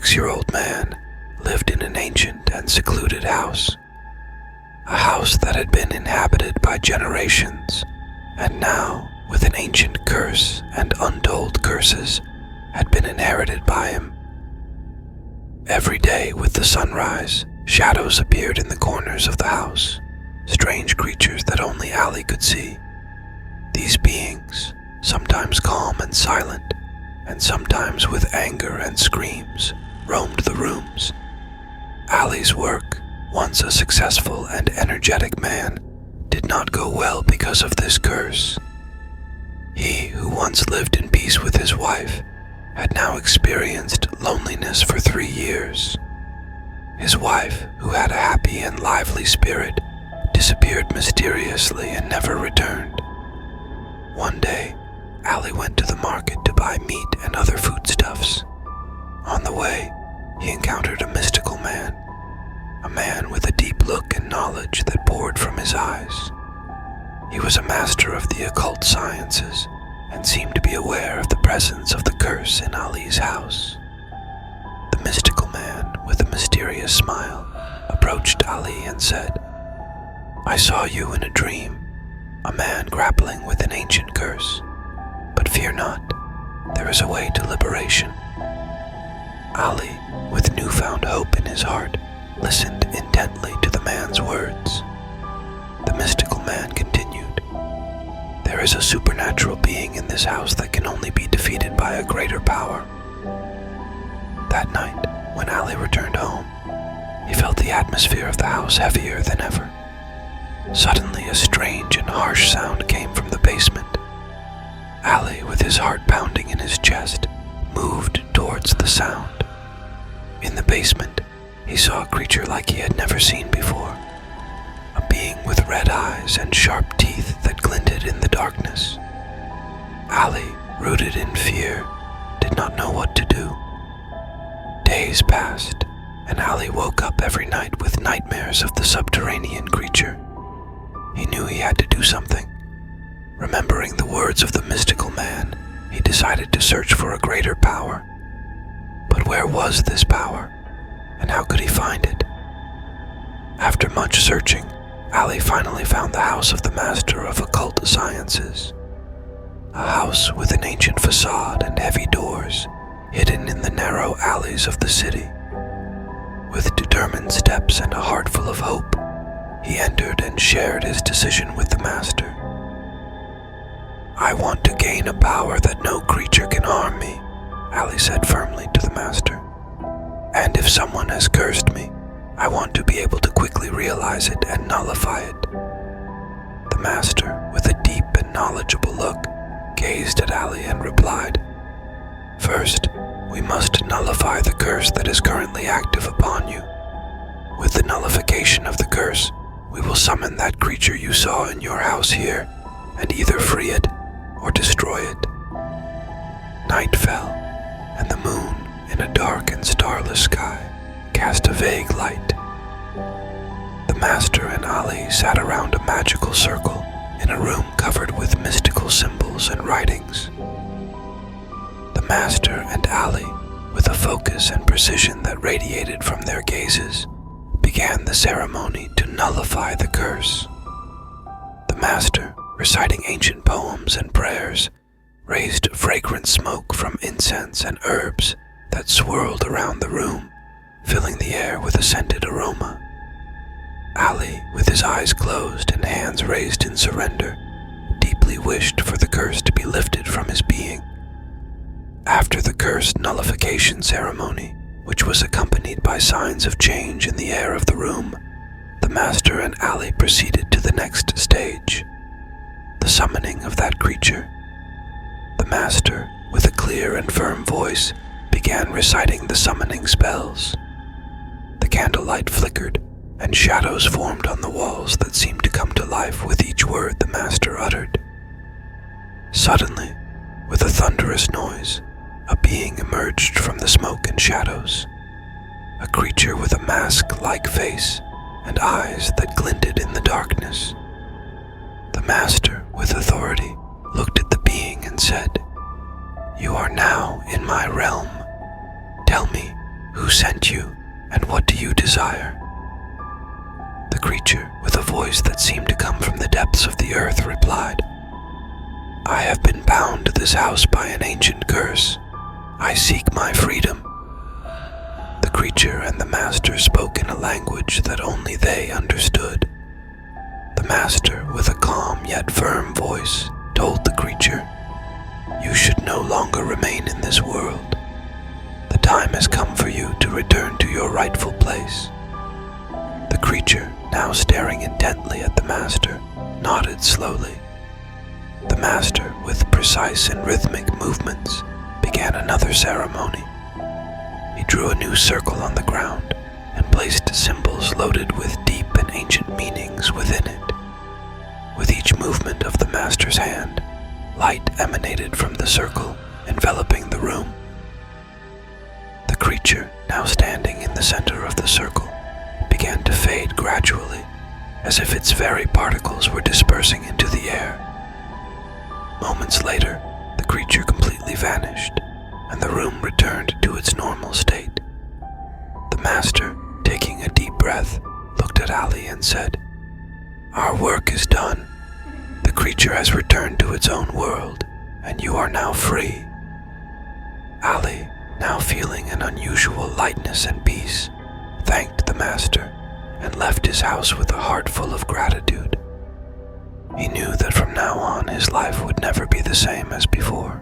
96-year-old man lived in an ancient and secluded house. A house that had been inhabited by generations, and now, with an ancient curse and untold curses, had been inherited by him. Every day with the sunrise, shadows appeared in the corners of the house, strange creatures that only Allie could see. These beings, sometimes calm and silent, and sometimes with anger and screams, roamed the rooms. Allie's work, once a successful and energetic man, did not go well because of this curse. He who once lived in peace with his wife had now experienced loneliness for 3 years. His wife, who had a happy and lively spirit, disappeared mysteriously and never returned. One day, Allie went to the market to buy meat and other foodstuffs. On the way, he encountered a mystical man, a man with a deep look and knowledge that poured from his eyes. He was a master of the occult sciences and seemed to be aware of the presence of the curse in Ali's house. The mystical man, with a mysterious smile, approached Ali and said, "I saw you in a dream, a man grappling with an ancient curse. But fear not, there is a way to liberation." Ali, with newfound hope in his heart, listened intently to the man's words. The mystical man continued, "There is a supernatural being in this house that can only be defeated by a greater power." That night, when Ali returned home, he felt the atmosphere of the house heavier than ever. Suddenly, a strange and harsh sound came from the basement. Ali, with his heart pounding in his chest, moved towards the sound. In the basement, he saw a creature like he had never seen before, a being with red eyes and sharp teeth that glinted in the darkness. Ali, rooted in fear, did not know what to do. Days passed, and Ali woke up every night with nightmares of the subterranean creature. He knew he had to do something. Remembering the words of the mystical man, he decided to search for a greater power. But where was this power, and how could he find it? After much searching, Ali finally found the house of the master of occult sciences. A house with an ancient facade and heavy doors, hidden in the narrow alleys of the city. With determined steps and a heart full of hope, he entered and shared his decision with the master. "I want to gain a power that no creature can harm me," Ali said firmly to the master. "And if someone has cursed me, I want to be able to quickly realize it and nullify it." The master, with a deep and knowledgeable look, gazed at Ali and replied, "First, we must nullify the curse that is currently active upon you. With the nullification of the curse, we will summon that creature you saw in your house here and either free it or destroy it." Night fell, and the moon, in a dark and starless sky, cast a vague light. The master and Ali sat around a magical circle in a room covered with mystical symbols and writings. The master and Ali, with a focus and precision that radiated from their gazes, began the ceremony to nullify the curse. The master, reciting ancient poems and prayers, raised fragrant smoke from incense and herbs that swirled around the room, filling the air with a scented aroma. Ali, with his eyes closed and hands raised in surrender, deeply wished for the curse to be lifted from his being. After the curse nullification ceremony, which was accompanied by signs of change in the air of the room, the master and Ali proceeded to the next stage, the summoning of that creature. The master, with a clear and firm voice, began reciting the summoning spells. The candlelight flickered, and shadows formed on the walls that seemed to come to life with each word the master uttered. Suddenly, with a thunderous noise, a being emerged from the smoke and shadows, a creature with a mask-like face and eyes that glinted in the darkness. The master, with authority, looked at the being and said, "You are now in my realm. Tell me, Who sent you, and what do you desire?" The creature, with a voice that seemed to come from the depths of the earth, replied, "I have been bound to this house by an ancient curse. I seek my freedom." The creature and the master spoke in a language that only they understood. The master, with a calm yet firm voice, told the creature, "You should no longer remain in this world. The time has come for you to return to your rightful place." The creature, now staring intently at the master, nodded slowly. The master, with precise and rhythmic movements, began another ceremony. He drew a new circle on the ground and placed symbols loaded with deep and ancient meanings within it. With each movement of the master's hand, light emanated from the circle, enveloping the room. The creature, now standing in the center of the circle, began to fade gradually, as if its very particles were dispersing into the air. Moments later, the creature completely vanished, and the room returned to its normal state. The master, taking a deep breath, looked at Ali and said, "Our work is done. The creature has returned to its own world, and you are now free." Ali, now feeling an unusual lightness and peace, thanked the master and left his house with a heart full of gratitude. He knew that from now on his life would never be the same as before.